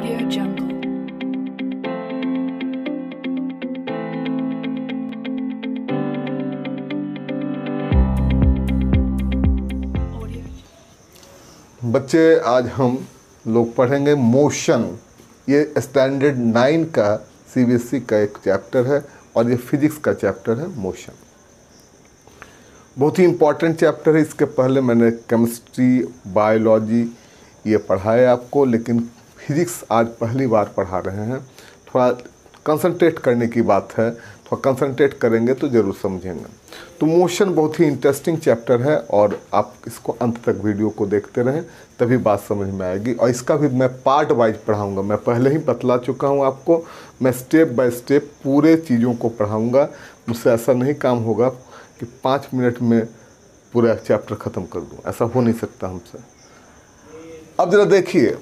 Audio Jungle. बच्चे, आज हम लोग पढ़ेंगे मोशन। ये स्टैंडर्ड 9 का सीबीएसई का एक चैप्टर है और ये फिजिक्स का चैप्टर है मोशन। बहुत ही इम्पॉर्टेंट चैप्टर है। इसके पहले मैंने केमिस्ट्री, बायोलॉजी ये पढ़ाया आपको, लेकिन फिजिक्स आज पहली बार पढ़ा रहे हैं। थोड़ा कंसंट्रेट करने की बात है, थोड़ा कंसंट्रेट करेंगे तो ज़रूर समझेंगे। तो मोशन बहुत ही इंटरेस्टिंग चैप्टर है और आप इसको अंत तक वीडियो को देखते रहें, तभी बात समझ में आएगी। और इसका भी मैं पार्ट वाइज पढ़ाऊंगा। मैं पहले ही बतला चुका हूं आपको, मैं स्टेप बाय स्टेप पूरे चीज़ों को पढ़ाऊंगा। मुझसे ऐसा नहीं काम होगा कि 5 मिनट में पूरा चैप्टर ख़त्म कर दूं, ऐसा हो नहीं सकता हमसे। अब ज़रा देखिए,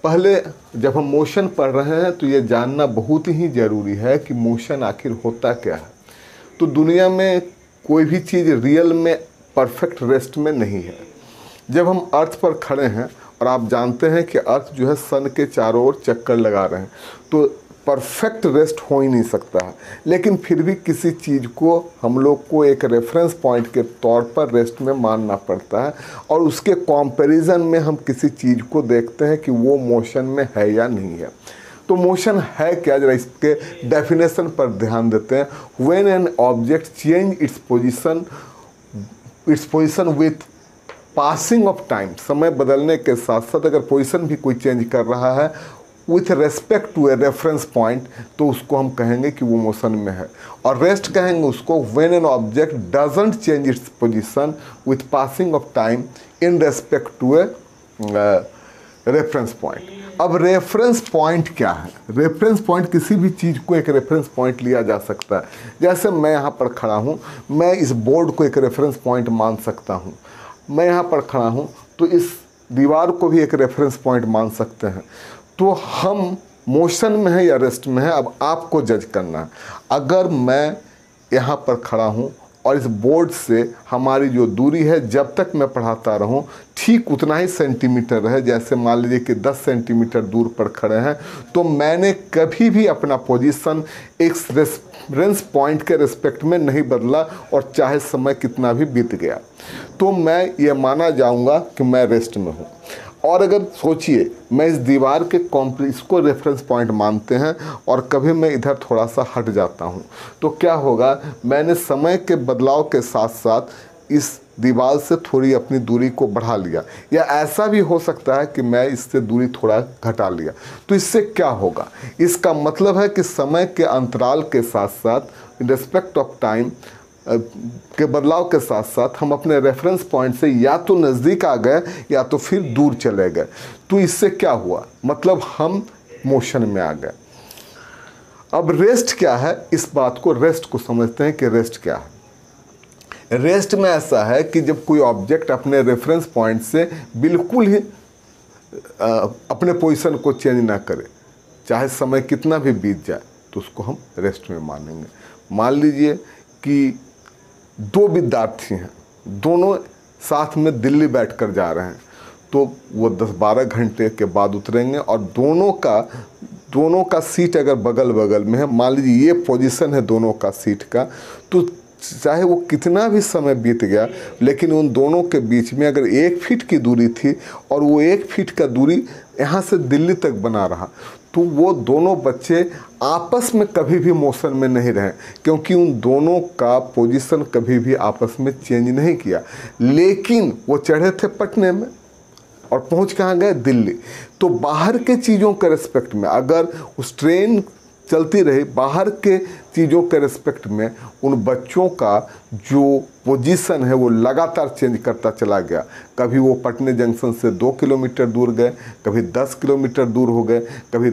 पहले जब हम मोशन पढ़ रहे हैं तो ये जानना बहुत ही ज़रूरी है कि मोशन आखिर होता क्या है। तो दुनिया में कोई भी चीज़ रियल में परफेक्ट रेस्ट में नहीं है। जब हम अर्थ पर खड़े हैं और आप जानते हैं कि अर्थ जो है सन के चारों ओर चक्कर लगा रहे हैं, तो परफेक्ट रेस्ट हो ही नहीं सकता है। लेकिन फिर भी किसी चीज़ को हम लोग को एक रेफरेंस पॉइंट के तौर पर रेस्ट में मानना पड़ता है और उसके कंपैरिजन में हम किसी चीज़ को देखते हैं कि वो मोशन में है या नहीं है। तो मोशन है क्या, जरा इसके डेफिनेशन पर ध्यान देते हैं। When an object change its position with passing of time, समय बदलने के साथ साथ अगर पोजीशन भी कोई चेंज कर रहा है with respect to a reference point, तो उसको हम कहेंगे कि वो मोशन में है। और रेस्ट कहेंगे उसको when an object doesn't change its position with passing of time in respect to a reference point. अब रेफरेंस पॉइंट क्या है? रेफरेंस पॉइंट, किसी भी चीज़ को एक रेफरेंस पॉइंट लिया जा सकता है। जैसे मैं यहाँ पर खड़ा हूँ, मैं इस बोर्ड को एक रेफरेंस पॉइंट मान सकता हूँ। मैं यहाँ पर खड़ा हूँ तो इस दीवार को भी एक रेफरेंस पॉइंट मान सकते हैं। तो हम मोशन में है या रेस्ट में है, अब आपको जज करना है। अगर मैं यहाँ पर खड़ा हूँ और इस बोर्ड से हमारी जो दूरी है, जब तक मैं पढ़ाता रहूँ ठीक उतना ही सेंटीमीटर है, जैसे मान लीजिए कि 10 सेंटीमीटर दूर पर खड़े हैं, तो मैंने कभी भी अपना पोजीशन एक रेफरेंस पॉइंट के रिस्पेक्ट में नहीं बदला, और चाहे समय कितना भी बीत गया तो मैं ये माना जाऊंगा कि मैं रेस्ट में हूँ। और अगर सोचिए, मैं इस दीवार के इसको रेफरेंस पॉइंट मानते हैं और कभी मैं इधर थोड़ा सा हट जाता हूँ, तो क्या होगा, मैंने समय के बदलाव के साथ साथ इस दीवार से थोड़ी अपनी दूरी को बढ़ा लिया, या ऐसा भी हो सकता है कि मैं इससे दूरी थोड़ा घटा लिया। तो इससे क्या होगा? इसका मतलब है कि समय के अंतराल के साथ साथ इन रेस्पेक्ट ऑफ टाइम के बदलाव के साथ साथ हम अपने रेफरेंस पॉइंट से या तो नज़दीक आ गए या तो फिर दूर चले गए। तो इससे क्या हुआ, मतलब हम मोशन में आ गए। अब रेस्ट क्या है, इस बात को, रेस्ट को समझते हैं कि रेस्ट क्या है। रेस्ट में ऐसा है कि जब कोई ऑब्जेक्ट अपने रेफरेंस पॉइंट से बिल्कुल ही अपने पोजीशन को चेंज ना करे, चाहे समय कितना भी बीत जाए, तो उसको हम रेस्ट में मानेंगे। मान लीजिए कि 2 विद्यार्थी हैं, दोनों साथ में दिल्ली बैठकर जा रहे हैं, तो वो 10-12 घंटे के बाद उतरेंगे और दोनों का सीट अगर बगल बगल में है, मान लीजिए ये पोजीशन है दोनों का सीट का, तो चाहे वो कितना भी समय बीत गया, लेकिन उन दोनों के बीच में अगर 1 फीट की दूरी थी और वो 1 फीट का दूरी यहाँ से दिल्ली तक बना रहा, तो वो दोनों बच्चे आपस में कभी भी मोशन में नहीं रहे, क्योंकि उन दोनों का पोजीशन कभी भी आपस में चेंज नहीं किया। लेकिन वो चढ़े थे पटने में और पहुंच कहाँ गए? दिल्ली। तो बाहर के चीज़ों के रिस्पेक्ट में अगर उस ट्रेन चलती रही, बाहर के चीज़ों के रिस्पेक्ट में उन बच्चों का जो पोजीशन है वो लगातार चेंज करता चला गया। कभी वो पटने जंक्शन से 2 किलोमीटर दूर गए, कभी 10 किलोमीटर दूर हो गए, कभी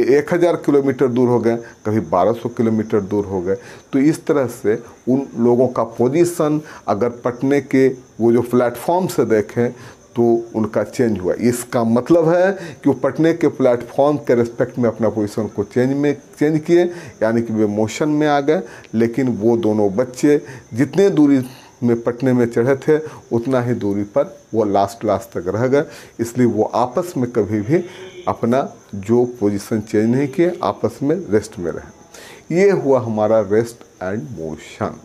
1000 किलोमीटर दूर हो गए, कभी 1200 किलोमीटर दूर हो गए। तो इस तरह से उन लोगों का पोजीशन अगर पटने के वो जो प्लेटफॉर्म से देखें तो उनका चेंज हुआ। इसका मतलब है कि वो पटने के प्लेटफॉर्म के रिस्पेक्ट में अपना पोजीशन को चेंज किए, यानी कि वे मोशन में आ गए। लेकिन वो दोनों बच्चे जितने दूरी में पटने में चढ़े थे उतना ही दूरी पर वो लास्ट तक रह गए, इसलिए वो आपस में कभी भी अपना जो पोजीशन चेंज नहीं किए, आपस में रेस्ट में रहे। ये हुआ हमारा रेस्ट एंड मोशन।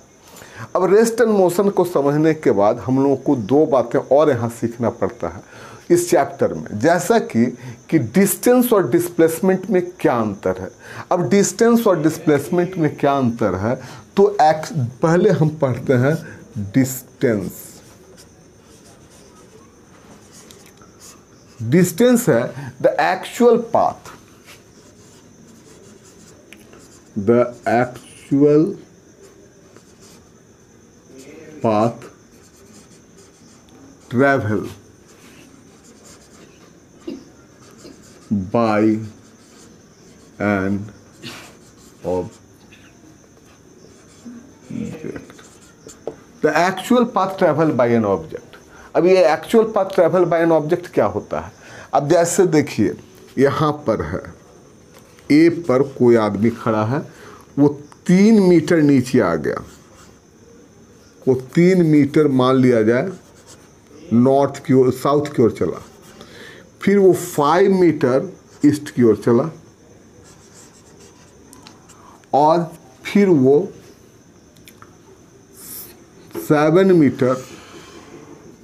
अब रेस्ट एंड मोशन को समझने के बाद हम लोगों को दो बातें और यहाँ सीखना पड़ता है इस चैप्टर में, जैसा कि डिस्टेंस और डिस्प्लेसमेंट में क्या अंतर है। अब डिस्टेंस और डिस्प्लेसमेंट में क्या अंतर है, तो पहले हम पढ़ते हैं डिस्टेंस। डिस्टेंस है the actual path, the actual path travel by an object. The actual path travel by an object. अब ये actual path travel by an object क्या होता है? अब जैसे देखिए यहाँ पर है, ए पर कोई आदमी खड़ा है, वो 3 मीटर नीचे आ गया, वो 3 मीटर मान लिया जाए नॉर्थ की ओर, साउथ की ओर चला, फिर वो 5 मीटर ईस्ट की ओर चला, और फिर वो 7 मीटर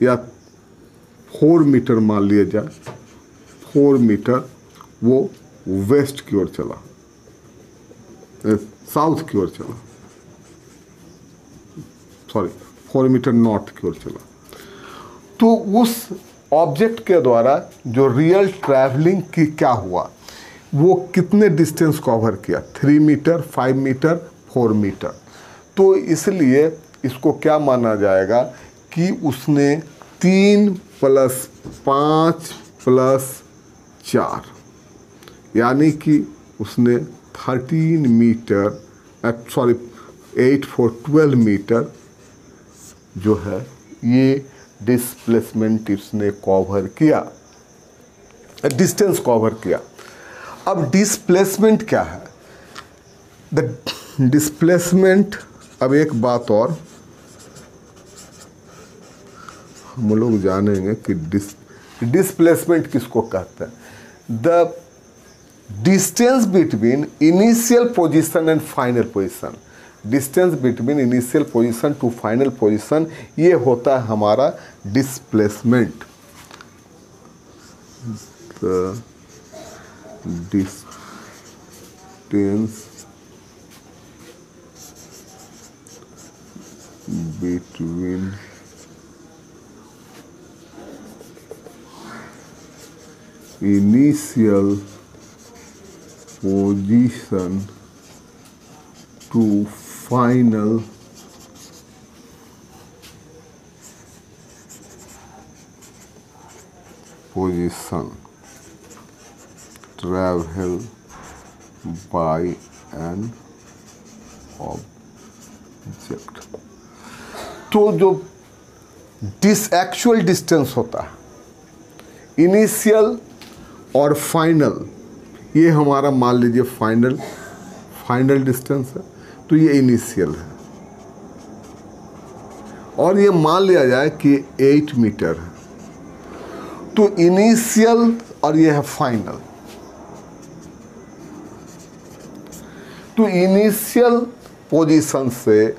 या 4 मीटर मान लिया जाए, 4 मीटर वो वेस्ट की ओर चला, साउथ की ओर चला, सॉरी 4 मीटर नॉर्थ की ओर चला। तो उस ऑब्जेक्ट के द्वारा जो रियल ट्रैवलिंग की क्या हुआ, वो कितने डिस्टेंस कवर किया, 3 मीटर, 5 मीटर, 4 मीटर। तो इसलिए इसको क्या माना जाएगा कि उसने 3 + 5 + 4 यानी कि उसने 13 मीटर, सॉरी 8 4 12 मीटर जो है ये डिस्प्लेसमेंट इसने कवर किया, डिस्टेंस कवर किया। अब डिस्प्लेसमेंट क्या है? द डिस्प्लेसमेंट, अब एक बात और हम लोग जानेंगे कि डिस्प्लेसमेंट किसको कहते हैं। The distance between initial position and final position, distance between initial position to final position, ये होता है हमारा displacement. The distance between initial position to final position travel by an object. तो जो एक्चुअल डिस्टेंस होता है, इनिशियल और final, ये हमारा मान लीजिए फाइनल डिस्टेंस है, तो ये इनिशियल है, और ये मान लिया जाए कि 8 मीटर है, तो इनिशियल और ये है फाइनल। तो इनिशियल पोजीशन से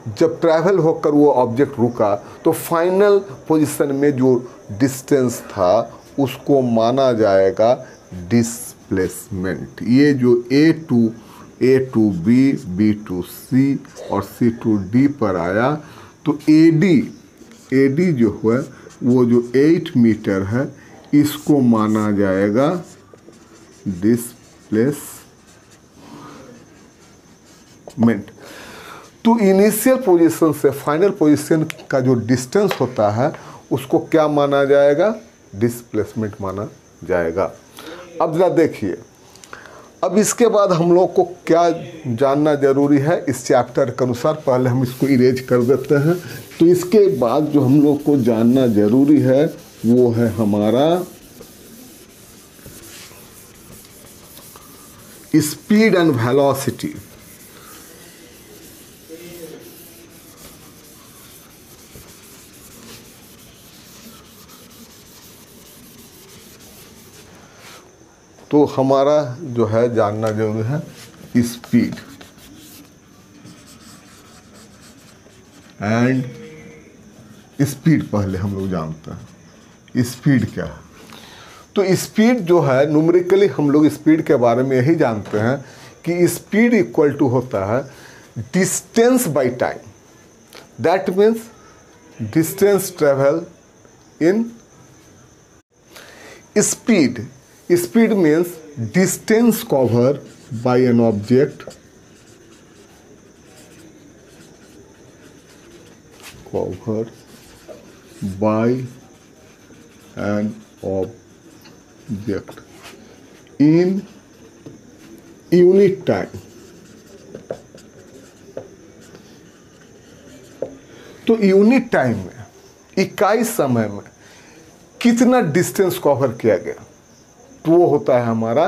जब ट्रैवल होकर वो ऑब्जेक्ट रुका, तो फाइनल पोजीशन में जो डिस्टेंस था उसको माना जाएगा डिस्प्लेसमेंट। ये जो A to B, B to C और C to D पर आया, तो AD जो है वो जो 8 मीटर है, इसको माना जाएगा डिस्प्लेसमेंट। तो इनिशियल पोजीशन से फाइनल पोजीशन का जो डिस्टेंस होता है उसको क्या माना जाएगा, डिस्प्लेसमेंट माना जाएगा। अब जरा देखिए, अब इसके बाद हम लोग को क्या जानना जरूरी है इस चैप्टर के अनुसार, पहले हम इसको इरेज कर देते हैं। तो इसके बाद जो हम लोग को जानना जरूरी है वो है हमारा स्पीड एंड वेलोसिटी। तो हमारा जो है जानना जरूरी है स्पीड एंड स्पीड। पहले हम लोग जानते हैं स्पीड क्या है। तो स्पीड जो है न्यूमेरिकली हम लोग स्पीड के बारे में यही जानते हैं कि स्पीड इक्वल टू होता है distance by time. That means distance travel in speed. Speed means distance cover by an object covered by an object in unit time। तो यूनिट टाइम में, इकाई समय में कितना डिस्टेंस कवर किया गया, तो वो होता है हमारा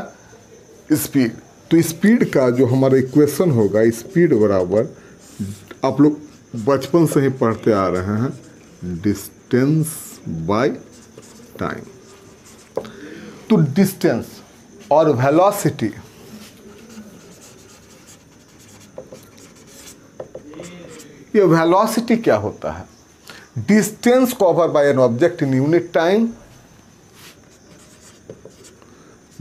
स्पीड। तो स्पीड का जो हमारा इक्वेशन होगा, स्पीड बराबर, आप लोग बचपन से ही पढ़ते आ रहे हैं, डिस्टेंस बाय टाइम। तो डिस्टेंस और वेलोसिटी, ये वेलोसिटी क्या होता है? Distance cover by an object in unit time,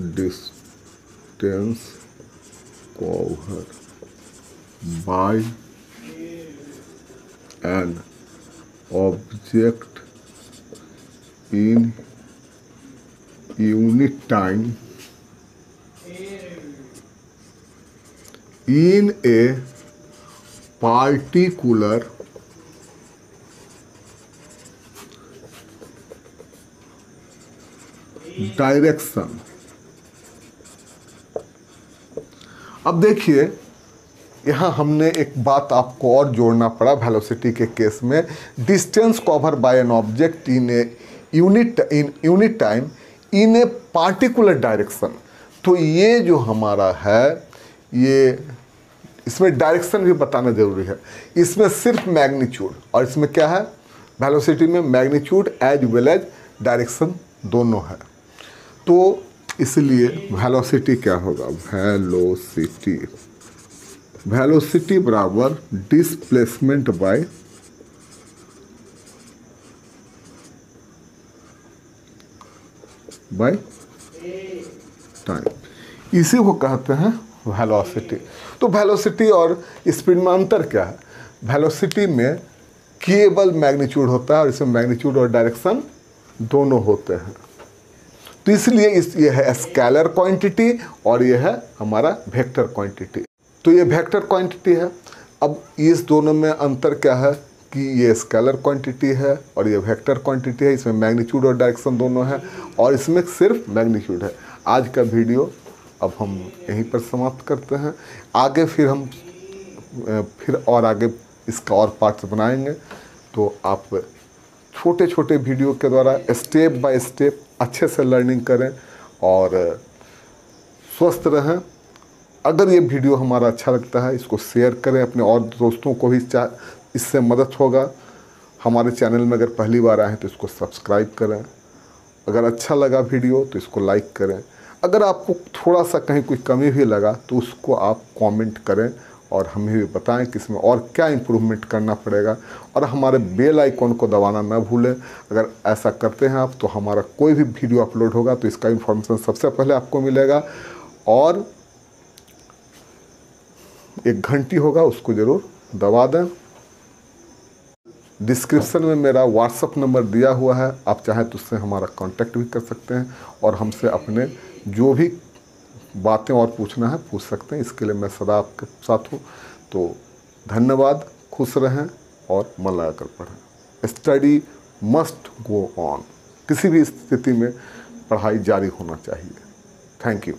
distance cover by an object in unit time in a particular direction। अब देखिए यहाँ हमने एक बात आपको और जोड़ना पड़ा वेलोसिटी के केस में, distance cover by an object in unit time in a particular direction. तो ये जो हमारा है, ये इसमें डायरेक्शन भी बताना जरूरी है। इसमें सिर्फ मैग्नीट्यूड, और इसमें क्या है, वेलोसिटी में magnitude as well as direction दोनों है। तो इसलिए वेलोसिटी क्या होगा, वेलोसिटी बराबर डिस्प्लेसमेंट बाय टाइम, इसी को कहते हैं वेलोसिटी। तो वेलोसिटी और स्पीड में अंतर क्या है? वेलोसिटी में केवल मैग्नीट्यूड होता है और इसमें मैग्नीट्यूड और डायरेक्शन दोनों होते हैं। तो इसलिए ये है स्केलर क्वांटिटी और ये है हमारा वेक्टर क्वांटिटी। तो ये वेक्टर क्वांटिटी है। अब इस दोनों में अंतर क्या है कि ये स्केलर क्वांटिटी है और ये वेक्टर क्वांटिटी है। इसमें मैग्नीट्यूड और डायरेक्शन दोनों है और इसमें सिर्फ मैग्नीट्यूड है। आज का वीडियो अब हम यहीं पर समाप्त करते हैं। आगे फिर हम और आगे इसका और पार्ट्स बनाएंगे। तो आप छोटे छोटे वीडियो के द्वारा स्टेप बाय स्टेप अच्छे से लर्निंग करें और स्वस्थ रहें। अगर ये वीडियो हमारा अच्छा लगता है, इसको शेयर करें अपने और दोस्तों को भी, इससे मदद होगा। हमारे चैनल में अगर पहली बार आए हैं तो इसको सब्सक्राइब करें। अगर अच्छा लगा वीडियो तो इसको लाइक करें। अगर आपको थोड़ा सा कहीं कोई कमी भी लगा तो उसको आप कमेंट करें और हमें भी बताएं कि इसमें और क्या इम्प्रूवमेंट करना पड़ेगा। और हमारे बेल आइकॉन को दबाना न भूलें। अगर ऐसा करते हैं आप तो हमारा कोई भी वीडियो अपलोड होगा तो इसका इन्फॉर्मेशन सबसे पहले आपको मिलेगा। और एक घंटी होगा, उसको ज़रूर दबा दें। डिस्क्रिप्शन में मेरा व्हाट्सअप नंबर दिया हुआ है, आप चाहें तो उससे हमारा कांटेक्ट भी कर सकते हैं और हमसे अपने जो भी बातें और पूछना है पूछ सकते हैं। इसके लिए मैं सदा आपके साथ हूँ। तो धन्यवाद, खुश रहें और मन लगा कर पढ़ें। स्टडी मस्ट गो ऑन, किसी भी स्थिति में पढ़ाई जारी होना चाहिए। Thank you.